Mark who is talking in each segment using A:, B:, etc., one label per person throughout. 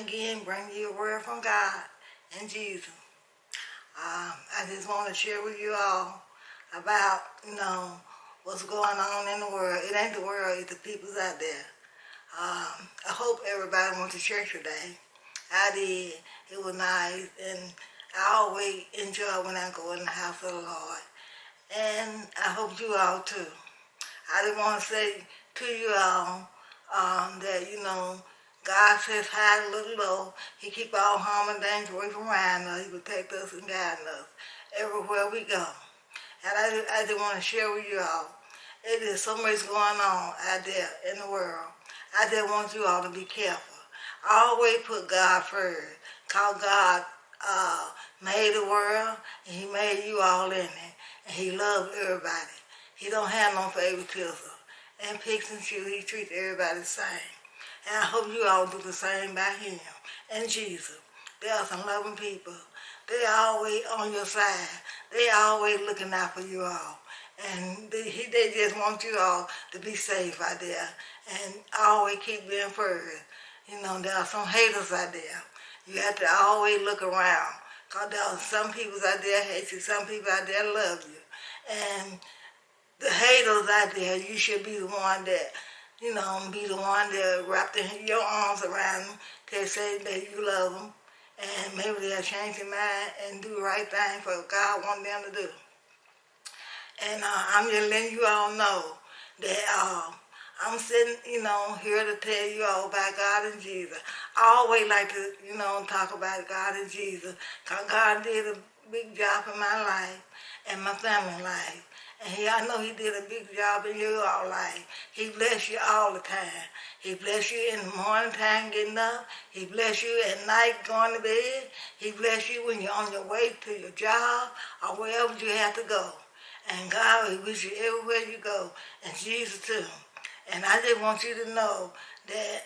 A: again, bring you a word from God and Jesus. I just want to share with you all about, what's going on in the world. It ain't the world, it's the people's out there. I hope everybody went to church today. I did. It was nice, and I always enjoy when I go in the house of the Lord. And I hope you all too. I just want to say to you all that, God says high and look low. He keep all harm and danger away from around us. He protect us and guide us everywhere we go. And I just want to share with you all. It is so much going on out there in the world. I just want you all to be careful. Always put God first. Cause God made the world and He made you all in it. And He loves everybody. He don't have no favoritism. And picks and choose, He treats everybody the same. And I hope you all do the same by Him and Jesus. They are some loving people. They always on your side. They always looking out for you all. And they just want you all to be safe out there. And always keep being first. There are some haters out there. You have to always look around. Because there are some people out there hate you. Some people out there love you. And the haters out there, you should be the one that, be the one that wrap your arms around them to say that you love them. And maybe they'll change their mind and do the right thing for what God wants them to do. And I'm just letting you all know that I'm sitting, here to tell you all about God and Jesus. I always like to, talk about God and Jesus. Because God did a big job in my life and my family life. And I know He did a big job in your all life. He bless you all the time. He bless you in the morning time getting up. He bless you at night going to bed. He bless you when you're on your way to your job or wherever you have to go. And God will wish you everywhere you go. And Jesus too. And I just want you to know that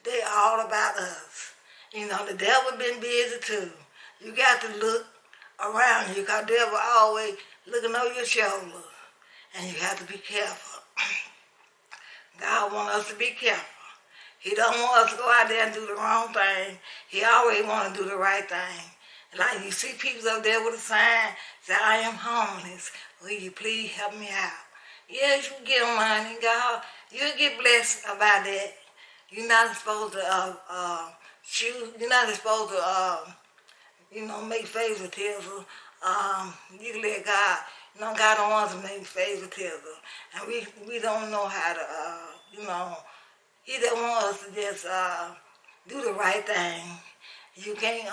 A: they all about us. The devil been busy too. You got to look around you because the devil always looking over your shoulder. And you have to be careful. God wants us to be careful. He don't want us to go out there and do the wrong thing. He always want to do the right thing. Like you see people up there with a sign, say, I am homeless. Will you please help me out? Yes, you give money, God. You'll get blessed about that. You're not supposed to choose. You're not supposed to, make favoritism. You let God. God don't want us to make favoritism. And we don't know how to, He don't want us to just do the right thing. You can't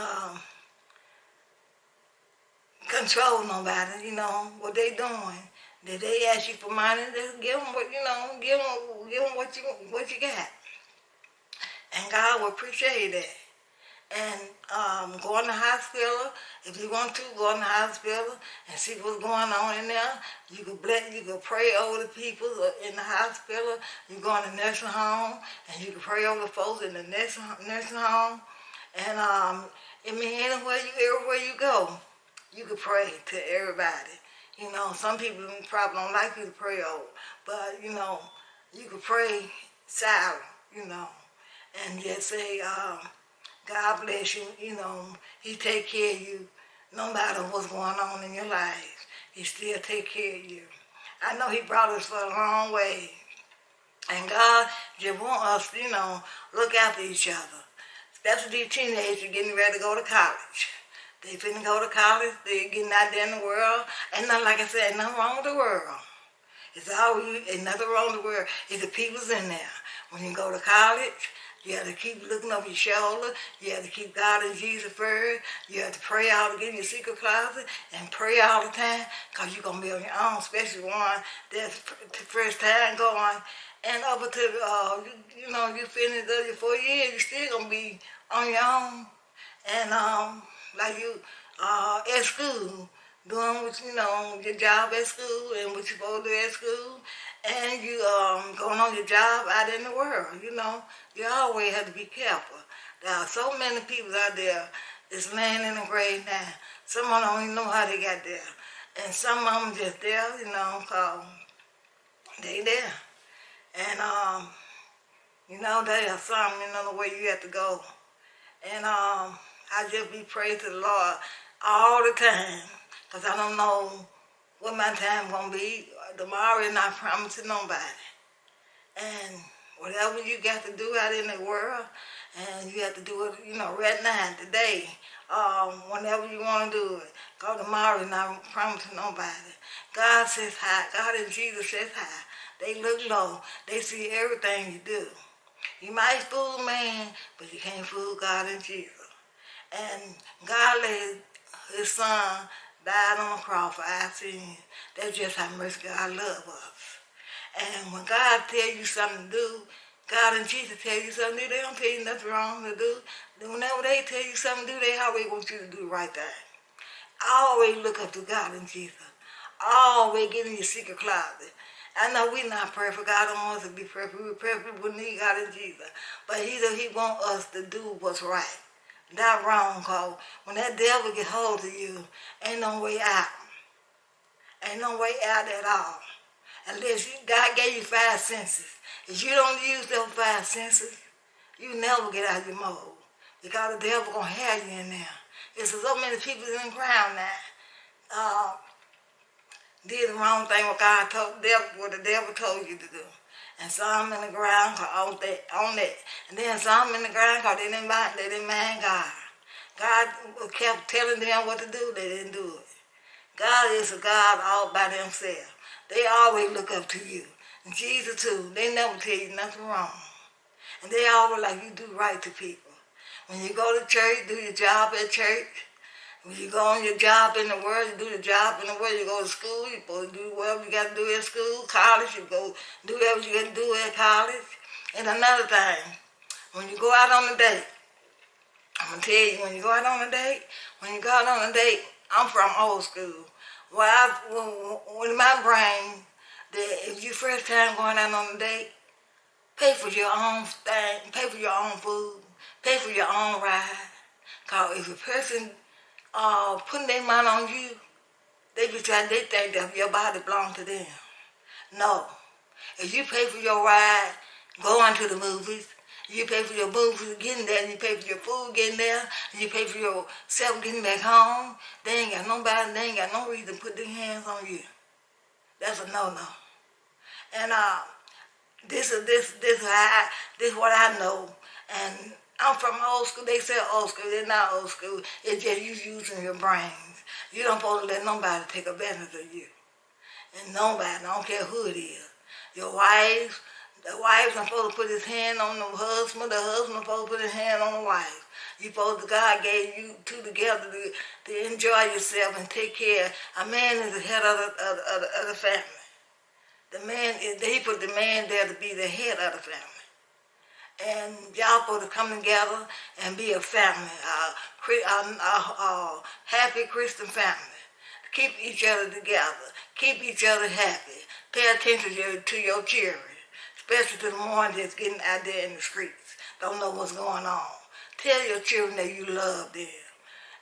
A: control nobody, what they doing. Did they ask you for money? Just give them what, give them what you got. And God will appreciate that. And go in the hospital. If you want to, go in the hospital and see what's going on in there. You can pray over the people in the hospital. You go in the nursing home and you can pray over the folks in the nursing home. And everywhere you go, you can pray to everybody. Some people probably don't like you to pray over, but you can pray silent, and just say, God bless you, He take care of you no matter what's going on in your life. He still take care of you. I know He brought us for a long way. And God just want us, look after each other. Especially these teenagers getting ready to go to college. They finna go to college, they're getting out there in the world. And like I said, ain't nothing wrong with the world. Ain't nothing wrong with the world. It's the people's in there. When you go to college, you have to keep looking over your shoulder. You have to keep God and Jesus first. You have to pray all to get in your secret closet and pray all the time because you're going to be on your own, especially one that's the first time going. And up until, you finish your 4 years, you're still going to be on your own. And like you at school, doing what, your job at school and what you're supposed to do at school. And you going on your job out in the world, You always have to be careful. There are so many people out there that's laying in the grave now. Some of them don't even know how they got there. And some of them just there, because they there. And, there are some, the way you have to go. And I just be praising the Lord all the time, because I don't know what my time going to be. Tomorrow is not promising nobody. And whatever you got to do out in the world, and you have to do it, right now, today, whenever you want to do it. Because tomorrow is not promising nobody. God says hi. God and Jesus says hi. They look low. They see everything you do. You might fool man, but you can't fool God and Jesus. And God let his son died on the cross for our sins. That's just how much God loves us. And when God tell you something to do, God and Jesus tell you something to do, they don't tell you nothing wrong to do. Whenever they tell you something to do, they always want you to do the right thing. Always look up to God and Jesus. Always get in your secret closet. I know we're not perfect. God don't want us to be perfect. We're perfect. We need God and Jesus. But He wants us to do what's right. Not wrong, because when that devil get hold of you, ain't no way out. Ain't no way out at all. Unless God gave you 5 senses. If you don't use those 5 senses, you never get out of your mode. Because the devil gonna have you in there. There's so many people in the ground now. Did the wrong thing what the devil told you to do. And some in the ground on that. And then some in the ground because they didn't mind God. God kept telling them what to do, they didn't do it. God is a God all by themselves. They always look up to you. And Jesus too, they never tell you nothing wrong. And they always like you do right to people. When you go to church, do your job at church. When you go on your job in the world, you do the job in the world. You go to school, you go do whatever you got to do at school. College, you go do whatever you got to do at college. And another thing, when you go out on a date, I'm going to tell you, when you go out on a date, I'm from old school. When my brain, that if you first time going out on a date, pay for your own thing, pay for your own food, pay for your own ride. Because if a person putting their money on you, they think that your body belongs to them. No. If you pay for your ride, going to the movies, you pay for your movies getting there, and you pay for your food getting there, and you pay for yourself getting back home, they ain't got no reason to put their hands on you. That's a no-no. And this is what I know. And I'm from old school. They say old school. They're not old school. It's just you using your brains. You don't supposed to let nobody take advantage of you. And nobody, I don't care who it is. Your wives, the wives are supposed to put his hand on the husband is supposed to put his hand on the wife. God gave you two together to enjoy yourself and take care. A man is the head of the family. He put the man there to be the head of the family. And y'all supposed to come together and be a family, a happy Christian family. Keep each other together. Keep each other happy. Pay attention to your children, especially to the ones that's getting out there in the streets, don't know what's going on. Tell your children that you love them.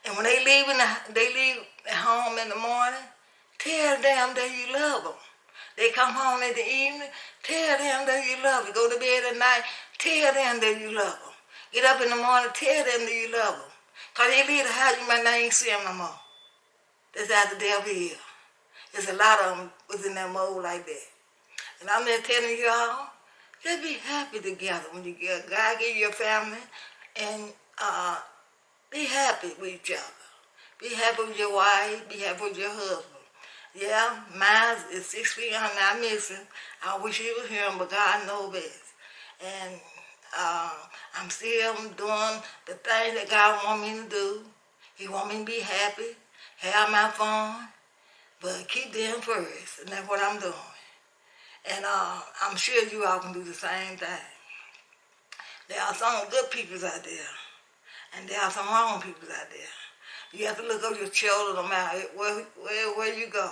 A: And when they leave at home in the morning, tell them that you love them. They come home in the evening, tell them that you love them. Go to bed at night, tell them that you love them. Get up in the morning, tell them that you love them. Because they leave the house, you might not even see them no more. That's how the devil is. There's a lot of them within that mold like that. And I'm just telling y'all, just be happy together when you get God give you a family, and be happy with each other. Be happy with your wife, be happy with your husband. Yeah, mine is 6 feet under. I miss him. I wish he was here, but God knows best. And I'm still doing the things that God wants me to do. He wants me to be happy, have my fun, but keep them first. And that's what I'm doing. And I'm sure you all can do the same thing. There are some good people out there, and there are some wrong people out there. You have to look over your children no matter where you go.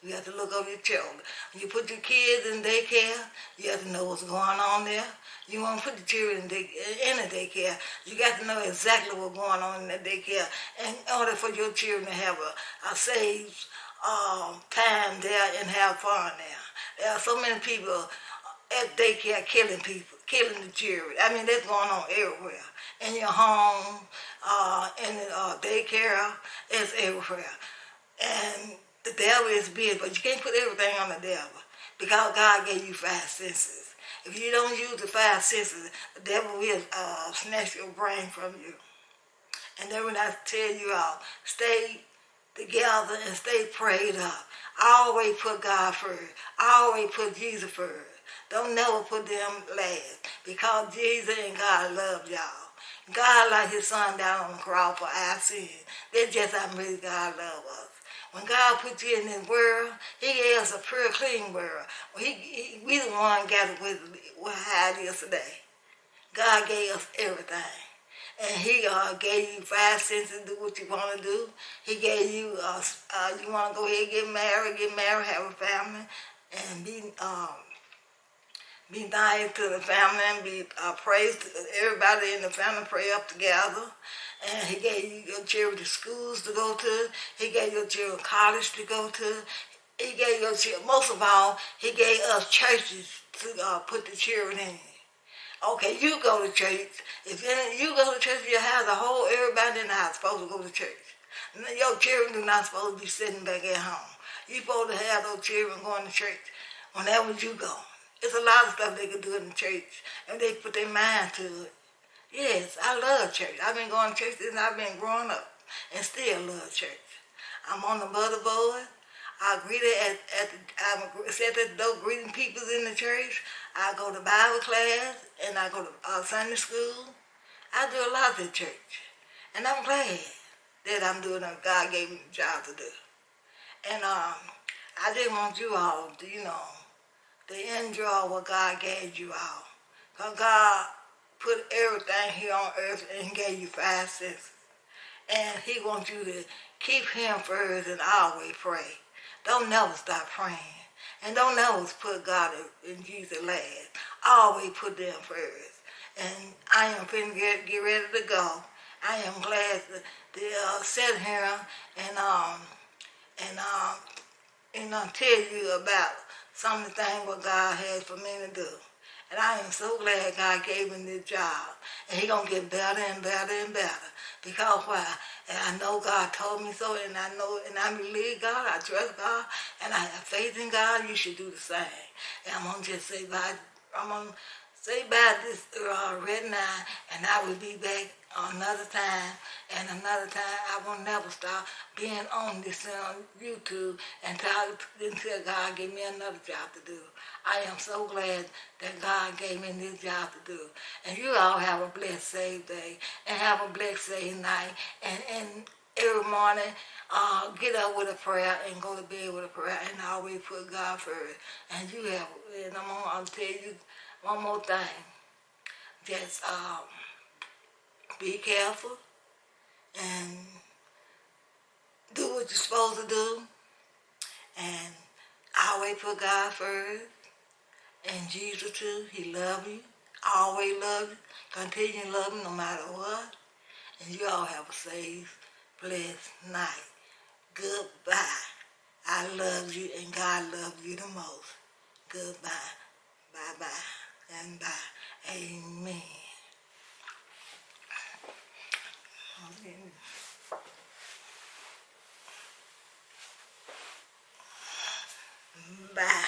A: You have to look over your children. When you put your kids in daycare, you have to know what's going on there. You want to put the children in a daycare, you got to know exactly what's going on in that daycare in order for your children to have a safe time there and have fun there. There are so many people at daycare killing people, killing the children. I mean, that's going on everywhere. In your home, in the daycare, it's everywhere. And the devil is big, but you can't put everything on the devil because God gave you five senses. If you don't use the five senses, the devil will snatch your brain from you. And then when I tell you all, stay together and stay prayed up. Always put God first. Always put Jesus first. Don't never put them last because Jesus and God love y'all. God like his son down on the cross for our sins. That's just how much God love us. When God put you in this world, he gave us a pure, clean world. We the one got it with how it is today. God gave us everything. And he gave you five senses to do what you want to do. He gave you, you want to go ahead and get married, have a family, and be nice to the family and be praised. Everybody in the family pray up together. And he gave you your children schools to go to. He gave your children college to go to. He gave your children, most of all, he gave us churches to put the children in. Okay, you go to church. If you go to church, you have the whole, everybody in the house supposed to go to church. Your children are not supposed to be sitting back at home. You're supposed to have those children going to church whenever you go. It's a lot of stuff they can do in the church, and they put their mind to it. Yes, I love church. I've been going to church since I've been growing up, and still love church. I'm on the motherboard. I sit at the door greeting people in the church. I go to Bible class, and I go to Sunday school. I do a lot at church, and I'm glad that I'm doing what God gave me the job to do. And I just want you all to, to enjoy what God gave you all. Because God put everything here on earth and he gave you five senses. And he wants you to keep him first and always pray. Don't never stop praying. And don't never put God in Jesus last. Always put them first. And I am finna get ready to go. I am glad to sit here and tell you about some of the things what God has for me to do. And I am so glad God gave me this job. And he going to get better and better and better. Because why? And I know God told me so, and I know, and I believe God, I trust God, and I have faith in God, you should do the same. And I'm going to just say bye. I'm going to say bye this right now, and I will be back another time, and another time. I will never stop being on this YouTube until God gave me another job to do. I am so glad that God gave me this job to do. And you all have a blessed, saved day, and have a blessed, saved night, and every morning, get up with a prayer and go to bed with a prayer, and always put God first. And you have, and I'm tell you one more thing. Just be careful and do what you're supposed to do, and always put God first. And Jesus too, he love you, always love you, continue to love him no matter what. And you all have a safe, blessed night. Goodbye. I love you and God loves you the most. Goodbye. Bye-bye and bye. Amen. Bye.